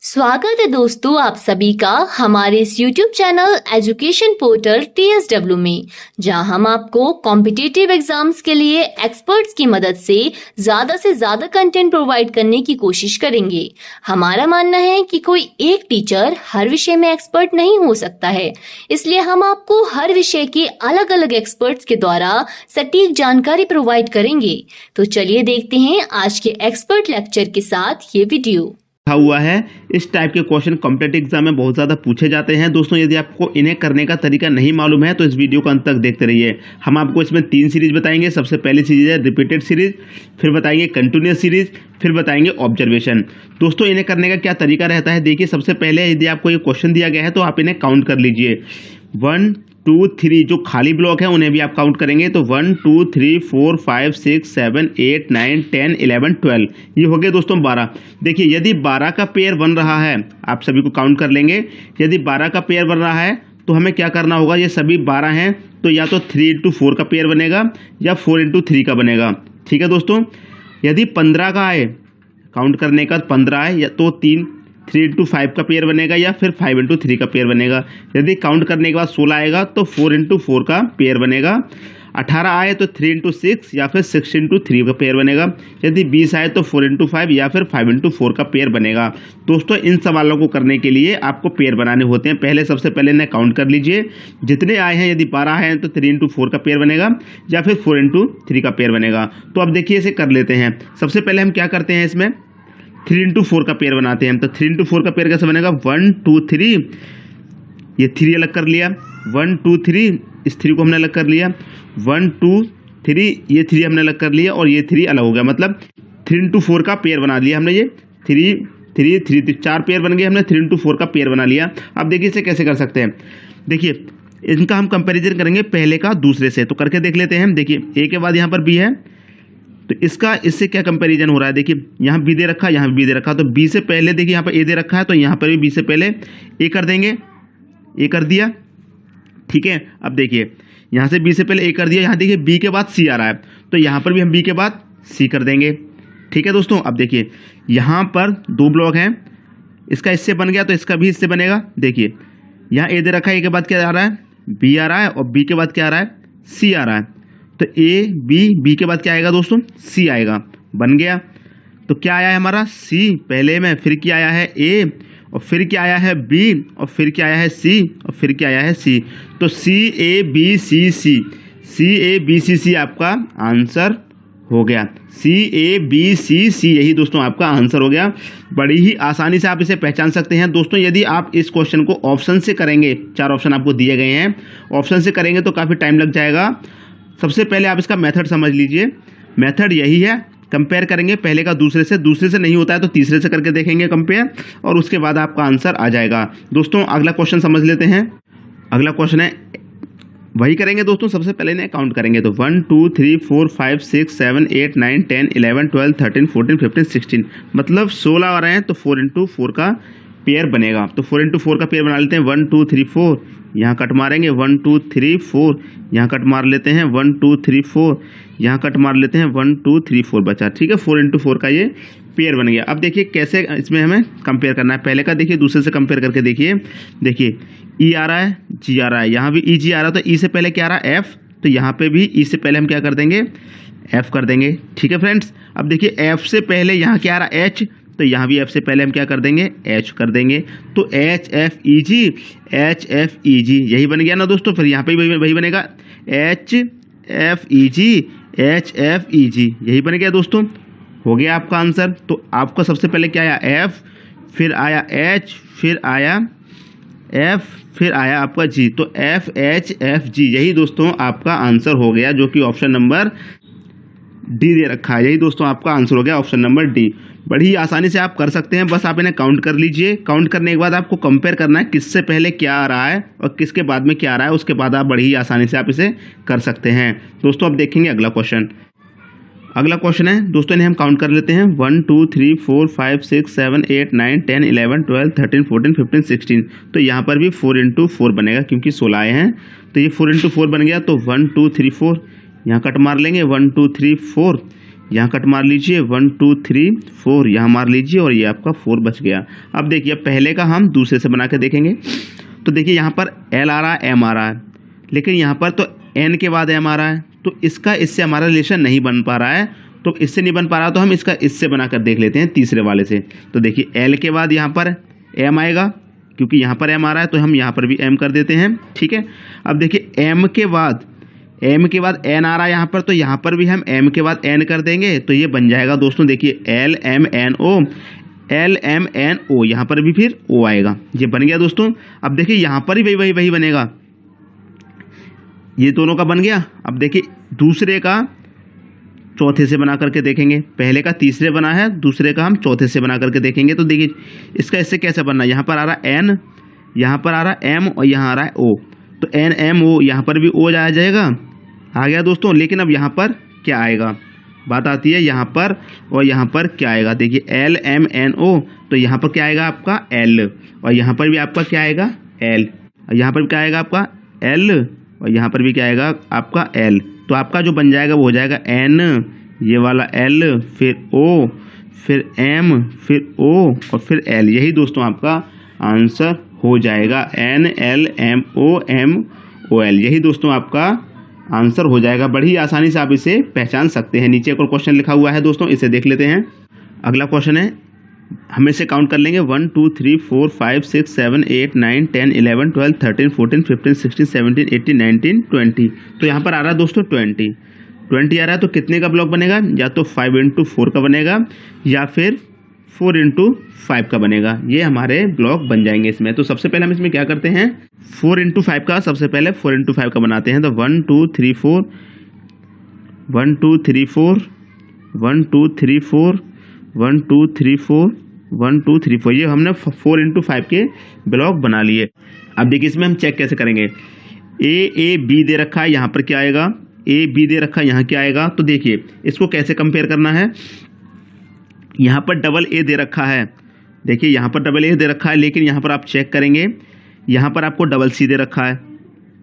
स्वागत है दोस्तों आप सभी का हमारे इस YouTube channel education portal TSW में, जहां हम आपको कॉम्पिटिटिव एग्जाम्स के लिए एक्सपर्ट्स की मदद से ज्यादा कंटेंट प्रोवाइड करने की कोशिश करेंगे। हमारा मानना है कि कोई एक टीचर हर विषय में एक्सपर्ट नहीं हो सकता है, इसलिए हम आपको हर विषय के अलग अलग एक्सपर्ट्स के द्वारा सटीक जानकारी प्रोवाइड करेंगे। तो चलिए देखते हैं आज के एक्सपर्ट लेक्चर के साथ ये वीडियो। हुआ है। इस टाइप के क्वेश्चन कॉम्पिटिटिव एग्जाम में बहुत ज़्यादा पूछे जाते हैं। दोस्तों यदि आपको इन्हें करने का तरीका नहीं मालूम है तो इस वीडियो को अंत तक देखते रहिए। हम आपको इसमें 3 सीरीज बताएंगे। सबसे पहली सीरीज है रिपीटेड सीरीज, फिर बताएंगे कंटिन्यूअस सीरीज, फिर बताएंगे ऑब्जर्वेशन। दोस्तों इन्हें करने का क्या तरीका रहता है, देखिए सबसे पहले यदि आपको ये क्वेश्चन दिया गया है तो आप इन्हें काउंट कर लीजिए। 1 2 3 जो खाली ब्लॉक है उन्हें भी आप काउंट करेंगे तो 1 2 3 4 5 6 7 8 9 10 11 12 ये हो गए दोस्तों 12। देखिए यदि 12 का पेयर बन रहा है, आप सभी को काउंट कर लेंगे। यदि 12 का पेयर बन रहा है तो हमें क्या करना होगा, ये सभी 12 हैं तो या तो 3 into 4 का पेयर बनेगा या 4 into 3 का बनेगा। ठीक है दोस्तों, यदि 15 का है, काउंट करने का 15 है या तो 3 into 5 का पेयर बनेगा या फिर 5 into 3 का पेयर बनेगा। यदि काउंट करने के बाद 16 आएगा तो 4 into 4 का पेयर बनेगा। 18 आए तो 3 into 6 या फिर 6 into 3 का पेयर बनेगा। यदि 20 आए तो 4 into 5 या फिर 5 into 4 का पेयर बनेगा। दोस्तों इन सवालों को करने के लिए आपको पेयर बनाने होते हैं। पहले सबसे पहले इन्हें काउंट कर लीजिए, जितने आए हैं यदि 12 हैं तो 3 into 4 का पेयर बनेगा या फिर 4 into 3 का पेयर बनेगा। तो अब देखिए इसे कर लेते हैं। सबसे पहले हम क्या करते हैं, इसमें 3 into 4 का पेयर बनाते हैं। तो 3 into 4 का पेयर कैसे बनेगा, 1 2 3, ये 3 अलग कर लिया, 1 2 3, इस 3 को हमने अलग कर लिया, 1 2 3, ये 3 हमने अलग कर लिया और ये 3 अलग हो गया। मतलब 3 into 4 का पेयर बना लिया हमने। ये 3 3 3 4 पेयर बन गए, हमने 3 into 4 का पेयर बना लिया। अब देखिए इसे कैसे कर सकते हैं। देखिए इनका हम कंपेरिजन करेंगे पहले का दूसरे से, तो करके देख लेते हैं। देखिए ए के बाद यहाँ पर बी है तो इसका इससे क्या कंपैरिजन हो रहा है। देखिए यहाँ बी दे रखा, यहाँ बी दे रखा, तो बी से पहले देखिए यहाँ पर ए दे रखा है तो यहाँ पर भी बी से पहले ए कर देंगे। ए कर दिया, ठीक है। अब देखिए यहाँ से बी से पहले ए कर दिया, यहाँ देखिए बी के बाद सी आ रहा है तो यहाँ पर भी हम बी के बाद सी कर देंगे। ठीक है दोस्तों, अब देखिए यहाँ पर 2 ब्लॉक हैं, इसका इससे बन गया तो इसका भी इससे बनेगा। देखिए यहाँ ए दे रखा है, ए के बाद क्या आ रहा है, बी आ रहा है और बी के बाद क्या आ रहा है, सी आ रहा है। तो ए बी के बाद क्या आएगा दोस्तों, सी आएगा। बन गया, तो क्या आया है हमारा सी पहले में, फिर क्या आया है ए और फिर क्या आया है बी और फिर क्या आया है सी और फिर क्या आया है सी। तो सी A B C C, C A B C सी आपका आंसर हो गया। सी ए बी सी सी यही दोस्तों आपका आंसर हो गया। बड़ी ही आसानी से आप इसे पहचान सकते हैं। दोस्तों यदि आप इस क्वेश्चन को ऑप्शन से करेंगे, 4 ऑप्शन आपको दिए गए हैं, ऑप्शन से करेंगे तो काफ़ी टाइम लग जाएगा। सबसे पहले आप इसका मेथड समझ लीजिए। मेथड यही है, कंपेयर करेंगे पहले का दूसरे से, दूसरे से नहीं होता है तो तीसरे से करके देखेंगे कंपेयर और उसके बाद आपका आंसर आ जाएगा। दोस्तों अगला क्वेश्चन समझ लेते हैं। अगला क्वेश्चन है वही करेंगे दोस्तों, सबसे पहले इन्हें काउंट करेंगे तो 1 2 3 4 5 6 7 8 9 10 11 12 13 14 15 16, मतलब 16 आ रहे हैं तो 4 into 4 का पेयर बनेगा। तो 4 into 4 का पेयर बना लेते हैं। 1 2 3 4, यहाँ कट मारेंगे, 1 2 3 4, यहाँ कट मार लेते हैं, 1 2 3 4, यहाँ कट मार लेते हैं, 1 2 3 4 बचा। ठीक है, 4 into 4 का ये पेयर बन गया। अब देखिए कैसे इसमें हमें कंपेयर करना है। पहले का देखिए दूसरे से कंपेयर करके देखिए। देखिए ई आ रहा है, जी आ रहा है, यहाँ भी ई जी आ रहा है तो ई से पहले क्या आ रहा है, एफ, तो यहाँ पे भी ई से पहले हम क्या कर देंगे, एफ कर देंगे। ठीक है फ्रेंड्स, अब देखिए एफ से पहले यहाँ क्या आ रहा है, एच, तो यहाँ भी एफ से पहले हम क्या कर देंगे, एच कर देंगे। तो एच एफ ई जी, एच एफ ई जी यही बन गया ना दोस्तों। फिर यहाँ पे वही बनेगा, एच एफ ई जी, एच एफ ई जी यही बन गया दोस्तों। हो गया आपका आंसर। तो आपका सबसे पहले क्या आया, एफ, फिर आया एच, फिर आया एफ, फिर आया आपका जी। तो एफ एच एफ जी यही दोस्तों आपका आंसर हो गया, जो कि ऑप्शन नंबर डी दे रखा है। यही दोस्तों आपका आंसर हो गया, ऑप्शन नंबर डी। बड़ी ही आसानी से आप कर सकते हैं, बस आप इन्हें काउंट कर लीजिए। काउंट करने के बाद आपको कंपेयर करना है किससे पहले क्या आ रहा है और किसके बाद में क्या आ रहा है, उसके बाद आप बड़ी ही आसानी से आप इसे कर सकते हैं। दोस्तों अब देखेंगे अगला क्वेश्चन। अगला क्वेश्चन है दोस्तों, इन्हें हम काउंट कर लेते हैं। 1 2 3 4 5 6 7 8 9 10 11 12 13 14 15 16, तो यहाँ पर भी 4 into 4 बनेगा क्योंकि 16 आए हैं तो ये 4 into 4 बन गया। तो 1 2 3 4, यहाँ कट मार लेंगे, 1 2 3 4, यहाँ कट मार लीजिए, 1 2 3 4 यहाँ मार लीजिए और ये आपका 4 बच गया। अब देखिए पहले का हम दूसरे से बना के देखेंगे। तो देखिए यहाँ पर L आ रहा है, M आ रहा है, लेकिन यहाँ पर तो N के बाद M आ रहा है, तो इसका इससे हमारा रिलेशन नहीं बन पा रहा है। तो इससे नहीं बन पा रहा तो हम इसका इससे बनाकर देख लेते हैं तीसरे वाले से। तो देखिए L के बाद यहाँ पर M आएगा, क्योंकि यहाँ पर M आ रहा है तो हम यहाँ पर भी M कर देते हैं, ठीक है। अब देखिए M के बाद N आ रहा है यहाँ पर, तो यहाँ पर भी हम M के बाद N कर देंगे, तो ये बन जाएगा दोस्तों देखिए L M N O, यहाँ पर भी फिर O आएगा, ये बन गया दोस्तों। अब देखिए यहाँ पर ही वही बनेगा, ये दोनों का बन गया। अब देखिए दूसरे का चौथे से बना करके देखेंगे, पहले का तीसरे बना है, दूसरे का हम चौथे से बना करके देखेंगे। तो देखिए इसका इससे कैसे बनना है, यहाँ पर आ रहा है N, यहाँ पर आ रहा है M और यहाँ आ रहा है O, तो N M O, यहाँ पर भी O आ जाएगा, आ गया दोस्तों। लेकिन अब यहाँ पर क्या आएगा, बात आती है यहाँ पर और यहाँ पर क्या आएगा। देखिए L M N O, तो यहाँ पर क्या आएगा आपका L, और यहाँ पर भी आपका क्या आएगा L, और यहाँ पर क्या आएगा आपका L, और यहाँ पर भी क्या आएगा आपका L। तो आपका जो बन जाएगा वो हो जाएगा N, ये वाला L, फिर O, फिर M, फिर O और फिर L। यही दोस्तों आपका आंसर हो जाएगा, N L M O M O L। यही दोस्तों आपका आंसर हो जाएगा। बड़ी आसानी से आप इसे पहचान सकते हैं। नीचे एक और क्वेश्चन लिखा हुआ है दोस्तों, इसे देख लेते हैं। अगला क्वेश्चन है, हम इसे काउंट कर लेंगे 1 2 3 4 5 6 7 8 9 10 11 12 13 14 15 16 17 18 19 20। तो यहाँ पर आ रहा है दोस्तों 20 आ रहा है, तो कितने का ब्लॉक बनेगा, या तो 5 × 4 का बनेगा या फिर 4 × 5 का बनेगा। ये हमारे ब्लॉक बन जाएंगे इसमें। तो सबसे पहले हम इसमें क्या करते हैं, 4 × 5 का, सबसे पहले 4 × 5 का बनाते हैं। तो 1 2 3 4 1 2 3 4 1 2 3 4 1 2 3 4 1 2 3 4, ये हमने 4 × 5 के ब्लॉक बना लिए। अब देखिए इसमें हम चेक कैसे करेंगे। A B दे रखा है, यहाँ पर क्या आएगा, A B दे रखा है, यहाँ क्या आएगा। तो देखिए इसको कैसे कंपेयर करना है, यहाँ पर डबल A दे रखा है, देखिए यहाँ पर डबल A दे रखा है, लेकिन यहाँ पर आप चेक करेंगे, यहाँ पर आपको डबल C दे रखा है।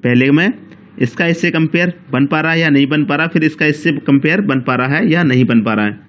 पहले में इसका इससे कंपेयर बन पा रहा है या नहीं बन पा रहा, फिर इसका इससे कंपेयर बन पा रहा है या नहीं बन पा रहा है।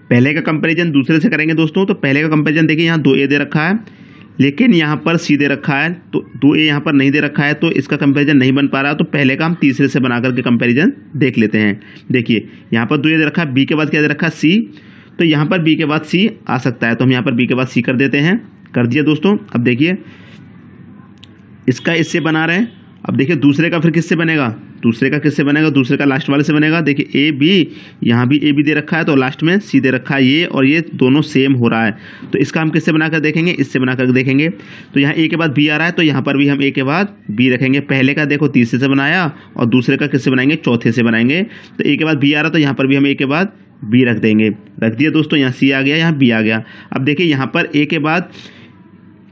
पहले का कंपैरिजन दूसरे से करेंगे दोस्तों। तो पहले का कंपैरिजन देखिए, यहाँ 2A दे रखा है, लेकिन यहाँ पर C दे रखा है, तो 2A यहाँ पर नहीं दे रखा है, तो इसका कंपैरिजन नहीं बन पा रहा। तो पहले का हम तीसरे से बना करके कंपैरिजन देख लेते हैं। देखिए यहाँ पर 2A दे रखा है, B के बाद क्या दे रखा है C, तो यहाँ पर B के बाद C आ सकता है, तो हम यहाँ पर B के बाद C कर देते हैं, कर दिया दोस्तों। अब देखिए इसका इससे बना रहे हैं। अब देखिए दूसरे का फिर किससे बनेगा, दूसरे का किससे बनेगा, दूसरे का लास्ट वाले से बनेगा। देखिए A B, यहाँ भी A B दे रखा है, तो लास्ट में C दे रखा है, ये और ये दोनों सेम हो रहा है। तो इसका हम किससे बनाकर देखेंगे, इससे बनाकर देखेंगे। तो यहाँ A के बाद B आ रहा है, तो यहाँ पर भी हम A के बाद B रखेंगे। पहले का देखो तीसरे से बनाया, और दूसरे का किससे बनाएंगे, चौथे से बनाएंगे। तो A के बाद B आ रहा है, तो यहाँ पर भी हम A के बाद B रख देंगे, रख दिया दोस्तों। यहाँ C आ गया, यहाँ B आ गया। अब देखिए यहाँ पर A के बाद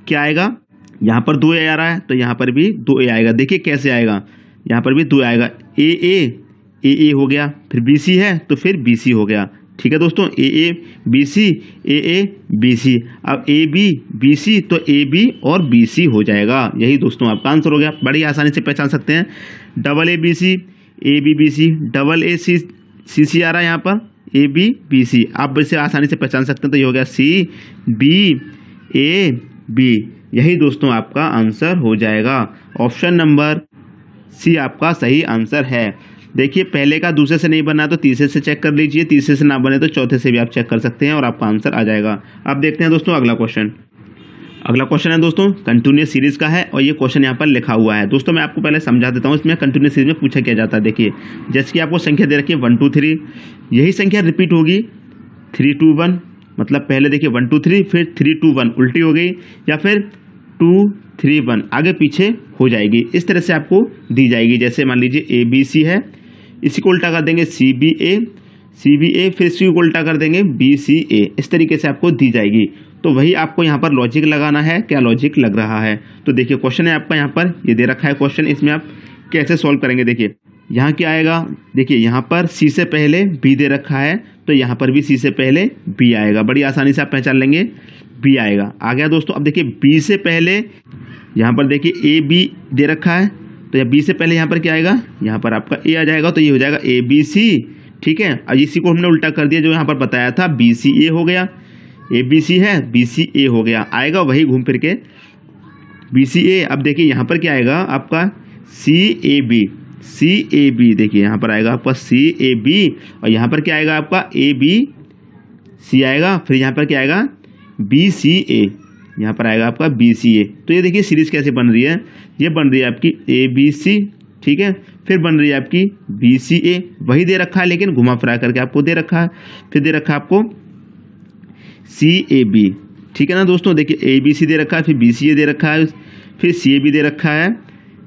क्या आएगा, यहाँ पर 2A आ रहा है, तो यहाँ पर भी 2A आएगा। देखिए कैसे आएगा, यहाँ पर भी 2 आएगा। AA हो गया, फिर BC है तो फिर BC हो गया, ठीक है दोस्तों। AA BC, अब AB BC, तो AB और BC हो जाएगा। यही दोस्तों आपका आंसर हो गया। बड़ी आसानी से पहचान सकते हैं। Double A BC, AB BC, double A CC आ रहा है यहाँ पर, AB BC, आप इसे आसानी से पहचान सकते हैं। तो ये हो गया C B A B, यही दोस्तों आपका आंसर हो जाएगा। ऑप्शन नंबर C आपका सही आंसर है। देखिए पहले का दूसरे से नहीं बना तो तीसरे से चेक कर लीजिए, तीसरे से ना बने तो चौथे से भी आप चेक कर सकते हैं और आपका आंसर आ जाएगा। अब देखते हैं दोस्तों अगला क्वेश्चन। अगला क्वेश्चन है दोस्तों कंटिन्यूअस सीरीज का है, और ये क्वेश्चन यहाँ पर लिखा हुआ है। दोस्तों मैं आपको पहले समझा देता हूँ इसमें कंटिन्यूअस सीरीज में पूछा क्या जाता है। देखिए जैसे कि आपको संख्या दे रखी है 1 2 3, यही संख्या रिपीट होगी 3 2 1, मतलब पहले देखिए 1 2 3, फिर 3 2 1 उल्टी हो गई, या फिर 2 3 1 आगे पीछे हो जाएगी। इस तरह से आपको दी जाएगी। जैसे मान लीजिए ABC है, इसी को उल्टा कर देंगे CBA, फिर इसी को उल्टा कर देंगे BCA, इस तरीके से आपको दी जाएगी। तो वही आपको यहाँ पर लॉजिक लगाना है, क्या लॉजिक लग रहा है। तो देखिए क्वेश्चन है आपका यहाँ पर, ये दे रखा है क्वेश्चन, इसमें आप कैसे सॉल्व करेंगे। देखिए यहाँ क्या आएगा, देखिए यहाँ पर C से पहले B दे रखा है, तो यहाँ पर भी C से पहले B आएगा। बड़ी आसानी से आप पहचान लेंगे, B आएगा। आ गया दोस्तों। अब देखिए B से पहले यहाँ पर देखिए AB दे रखा है, तो या B से पहले यहाँ पर क्या आएगा, यहाँ पर आपका A आ जाएगा, तो ये हो जाएगा ABC ठीक है। अब इसी को हमने उल्टा कर दिया, जो यहाँ पर बताया था BCA हो गया, ABC है BCA हो गया, आएगा वही घूम फिर के BCA। अब देखिए यहाँ पर क्या आएगा आपका CAB, देखिए यहाँ पर आएगा आपका CAB, और यहाँ पर क्या आएगा आपका ABC आएगा, फिर यहाँ पर क्या आएगा BCA, यहाँ पर आएगा आपका BCA। तो ये देखिए सीरीज कैसे बन रही है, ये बन रही है आपकी ABC, ठीक है, फिर बन रही है आपकी BCA, वही दे रखा है लेकिन घुमा फिरा करके आपको दे रखा है, फिर दे रखा है आपको CAB, ठीक है ना दोस्तों। देखिए ABC दे रखा है, फिर BCA दे रखा है, फिर CAB दे रखा है,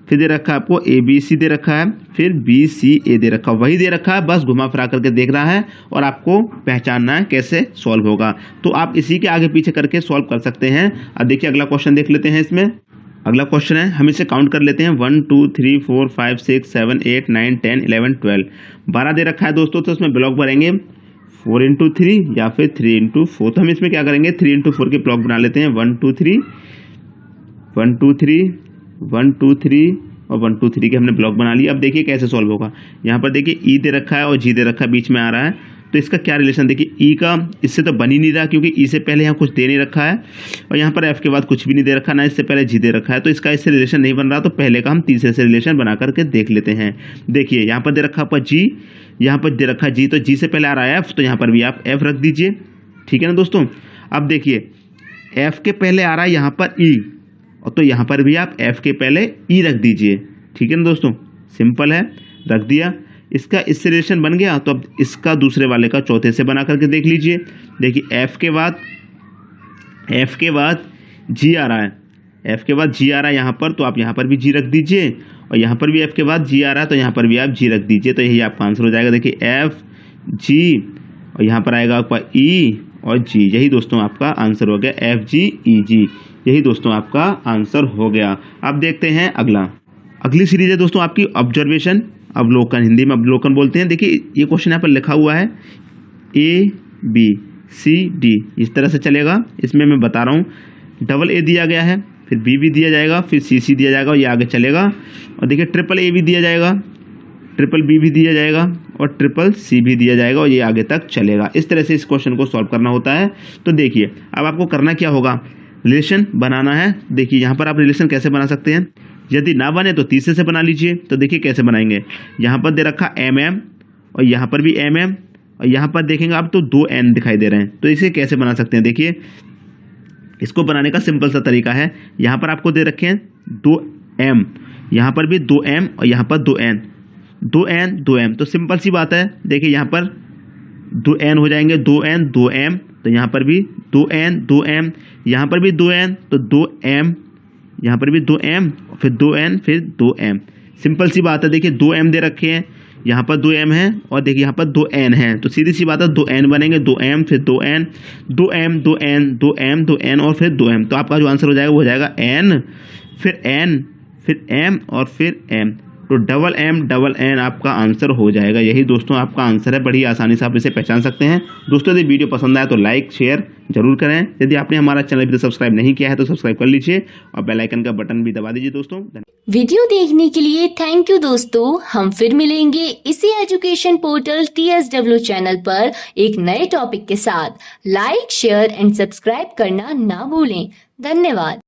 फिर दे रखा है आपको ABC दे रखा है, फिर BCA दे रखा है, वही दे रखा है, बस घुमा फिरा करके देख रहा है और आपको पहचानना है कैसे सॉल्व होगा। तो आप इसी के आगे पीछे करके सॉल्व कर सकते हैं। अब देखिए अगला क्वेश्चन देख लेते हैं। इसमें अगला क्वेश्चन है, हम इसे काउंट कर लेते हैं 1 2 3 4 5 6 7 8 9 10 11 12, 12 दे रखा है दोस्तों। तो इसमें ब्लॉक भरेंगे 4 इंटू 3 या फिर 3 इंटू 4। तो हम इसमें क्या करेंगे 3 इंटू 4 के ब्लॉक बना लेते हैं, 1 2 3 1 2 3 1 2 3 और 1 2 3 के हमने ब्लॉक बना लिया। अब देखिए कैसे सॉल्व होगा। यहाँ पर देखिए ई दे रखा है और जी दे रखा है, बीच में आ रहा है, तो इसका क्या रिलेशन देखिए ई का इससे तो बन ही नहीं रहा, क्योंकि ई से पहले यहाँ कुछ दे नहीं रखा है और यहाँ पर एफ के बाद कुछ भी नहीं दे रखा, ना इससे पहले जी दे रखा है, तो इसका इससे रिलेशन नहीं बन रहा। तो पहले का हम तीसरे से रिलेशन बना करके देख लेते हैं। देखिए यहाँ पर दे रखा आपका जी, यहाँ पर दे रखा जी, तो जी से पहले आ रहा है एफ, तो यहाँ पर भी आप एफ रख दीजिए, ठीक है ना दोस्तों। अब देखिए एफ के पहले आ रहा है यहाँ पर ई, और तो यहाँ पर भी आप एफ के पहले ई रख दीजिए, ठीक है ना दोस्तों, सिंपल है, रख दिया। इसका इससे रिलेशन बन गया, तो अब इसका दूसरे वाले का चौथे से बना करके देख लीजिए। देखिए एफ के बाद जी आ रहा है, एफ के बाद जी आ रहा है यहाँ पर, तो आप यहाँ पर भी जी रख दीजिए, और यहाँ पर भी एफ के बाद जी आ रहा है, तो यहाँ पर भी आप जी रख दीजिए। तो यही आपका आंसर हो जाएगा। देखिए एफ जी और यहाँ पर आएगा आपका ई और जी, यही दोस्तों आपका आंसर हो गया, FGEG, यही दोस्तों आपका आंसर हो गया। अब देखते हैं अगली सीरीज है दोस्तों आपकी ऑब्जर्वेशन, अवलोकन, हिंदी में अवलोकन बोलते हैं। देखिए ये क्वेश्चन यहाँ पर लिखा हुआ है ABCD, इस तरह से चलेगा। इसमें मैं बता रहा हूँ, डबल A दिया गया है, फिर B भी दिया जाएगा, फिर CC दिया जाएगा और ये आगे चलेगा। और देखिए ट्रिपल A भी दिया जाएगा, ट्रिपल B भी दिया जाएगा और ट्रिपल C भी दिया जाएगा, और ये आगे तक चलेगा। इस तरह से इस क्वेश्चन को सॉल्व करना होता है। तो देखिए अब आपको करना क्या होगा, रिलेशन बनाना है। देखिए यहाँ पर आप रिलेशन कैसे बना सकते हैं, यदि ना बने तो तीसरे से बना लीजिए। तो देखिए कैसे बनाएंगे, यहाँ पर दे रखा MM और यहाँ पर भी MM, और यहाँ पर देखेंगे आप तो 2 N दिखाई दे रहे हैं। तो इसे कैसे बना सकते हैं, देखिए इसको बनाने का सिंपल सा तरीका है। यहाँ पर आपको दे रखे हैं 2 M, यहाँ पर भी 2 M और यहाँ पर 2 N, 2 N 2 M, तो सिंपल सी बात है। देखिए यहाँ पर 2 N हो जाएंगे, 2 N 2 M, तो यहाँ पर भी 2 N 2 M, यहाँ पर भी 2 N तो 2 M, यहाँ पर भी 2 M, फिर 2 N फिर 2 M, सिंपल सी बात है। देखिए 2 M दे रखे हैं, यहाँ पर 2 M है और देखिए यहाँ पर 2 N है, तो सीधी सी बात है 2 N बनेंगे, 2 M फिर 2 N, 2 M 2 N 2 M 2 N और फिर 2 M। तो आपका जो आंसर हो जाएगा वो हो जाएगा N फिर N फिर M और फिर M, तो डबल M आपका आंसर हो जाएगा। यही दोस्तों आपका आंसर है, बड़ी आसानी से आप इसे पहचान सकते हैं। दोस्तों यदि वीडियो पसंद आया तो लाइक शेयर जरूर करें। यदि आपने हमारा चैनल अभी तक सब्सक्राइब नहीं किया है तो सब्सक्राइब कर लीजिए और बेल आइकन का बटन भी दबा दीजिए दोस्तों। वीडियो देखने के लिए थैंक यू दोस्तों। हम फिर मिलेंगे इसी एजुकेशन पोर्टल TSW चैनल पर एक नए टॉपिक के साथ। लाइक शेयर एंड सब्सक्राइब करना ना भूलें। धन्यवाद।